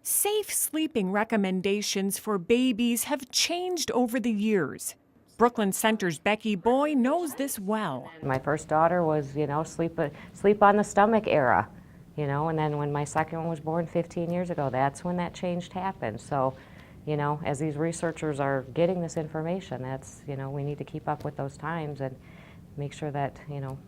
Safe sleeping recommendations for babies have changed over the years. Brooklyn Center's Becky Boy knows this well. My first daughter was, sleep on the stomach era, and then when my second one was born 15 years ago, that's when that change happened. So, as these researchers are getting this information, we need to keep up with those times and make sure that,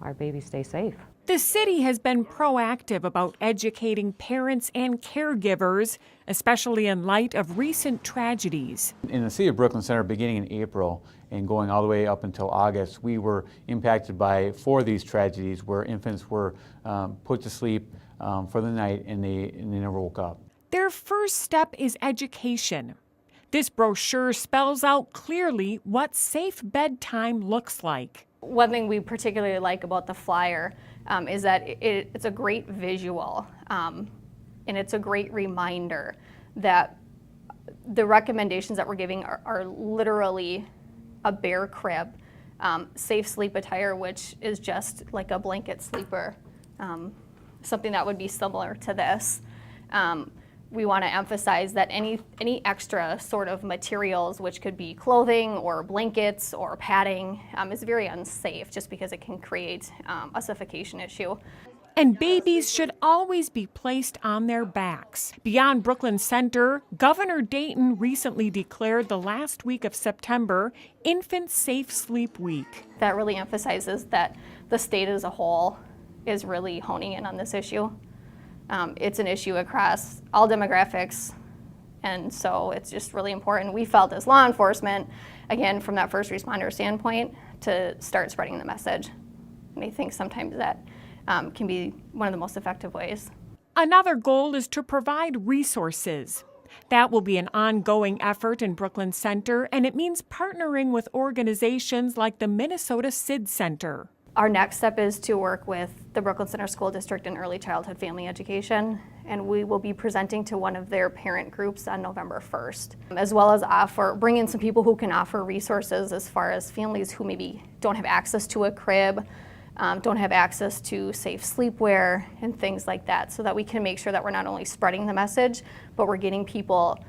our babies stay safe. The city has been proactive about educating parents and caregivers, especially in light of recent tragedies. In the city of Brooklyn Center, beginning in April and going all the way up until August, we were impacted by 4 of these tragedies where infants were put to sleep for the night and they never woke up. Their first step is education. This brochure spells out clearly what safe bedtime looks like. One thing we particularly like about the flyer is that it's a great visual and it's a great reminder that the recommendations that we're giving are literally a bare crib, safe sleep attire, which is just like a blanket sleeper, something that would be similar to this. We want to emphasize that any extra sort of materials, which could be clothing or blankets or padding, is very unsafe just because it can create a suffocation issue. And babies should always be placed on their backs. Beyond Brooklyn Center, Governor Dayton recently declared the last week of September Infant Safe Sleep Week. That really emphasizes that the state as a whole is really honing in on this issue. It's an issue across all demographics, and so it's just really important. We felt as law enforcement, again, from that first responder standpoint, to start spreading the message. And I think sometimes that can be one of the most effective ways. Another goal is to provide resources. That will be an ongoing effort in Brooklyn Center, and it means partnering with organizations like the Minnesota SIDS Center. Our next step is to work with the Brooklyn Center School District in Early Childhood Family Education, and we will be presenting to one of their parent groups on November 1st, as well as bring in some people who can offer resources as far as families who maybe don't have access to a crib, don't have access to safe sleepwear and things like that, so that we can make sure that we're not only spreading the message, but we're getting people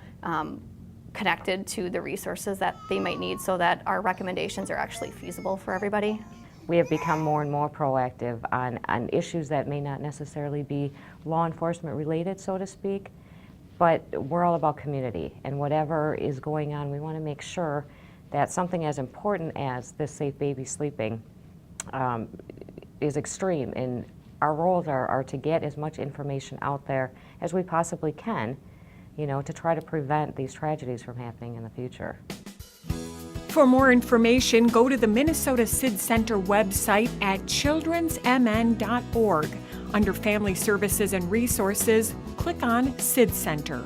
connected to the resources that they might need so that our recommendations are actually feasible for everybody. We have become more and more proactive on issues that may not necessarily be law enforcement related, so to speak, but we're all about community, and whatever is going on, we want to make sure that something as important as this safe baby sleeping is extreme, and our roles are to get as much information out there as we possibly can, to try to prevent these tragedies from happening in the future. For more information, go to the Minnesota SIDS Center website at childrensmn.org. Under Family Services and Resources, click on SIDS Center.